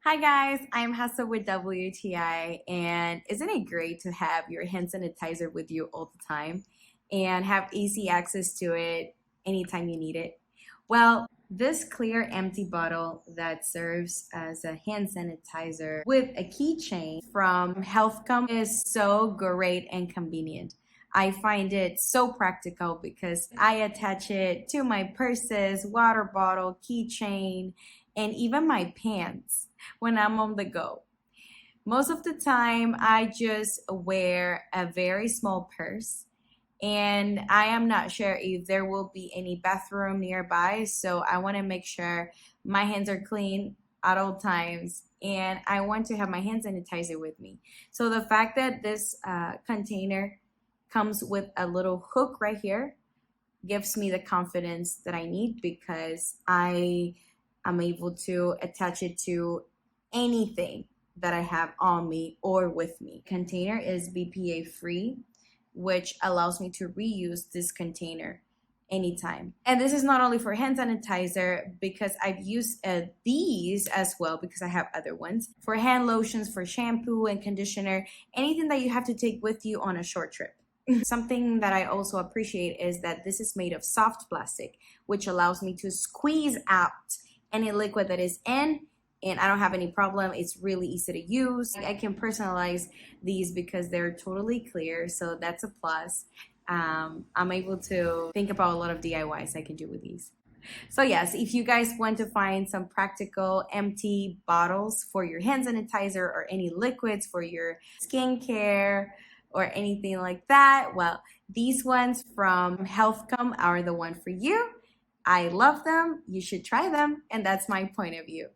Hi guys, I'm Hassa with WTI, and isn't it great to have your hand sanitizer with you all the time and have easy access to it anytime you need it? Well, this clear empty bottle that serves as a hand sanitizer with a keychain from Healthcom is so great and convenient. I find it so practical because I attach it to my purses, water bottle, keychain, and even my pants when I'm on the go. Most of the time, I just wear a very small purse, and I am not sure if there will be any bathroom nearby. So I want to make sure my hands are clean at all times, and I want to have my hand sanitizer with me. So the fact that this container comes with a little hook right here gives me the confidence that I need because I am able to attach it to anything that I have on me or with me. Container is BPA free, which allows me to reuse this container anytime. And this is not only for hand sanitizer because I've used these as well because I have other ones for hand lotions, for shampoo and conditioner, anything that you have to take with you on a short trip. Something that I also appreciate is that this is made of soft plastic, which allows me to squeeze out any liquid that is in, and I don't have any problem. It's really easy to use. I can personalize these because they're totally clear, so that's a plus. I'm able to think about a lot of DIYs I can do with these. So yes, if you guys want to find some practical empty bottles for your hand sanitizer or any liquids for your skincare or anything like that, well, these ones from Healthcom are the one for you. I love them. You should try them. And that's my point of view.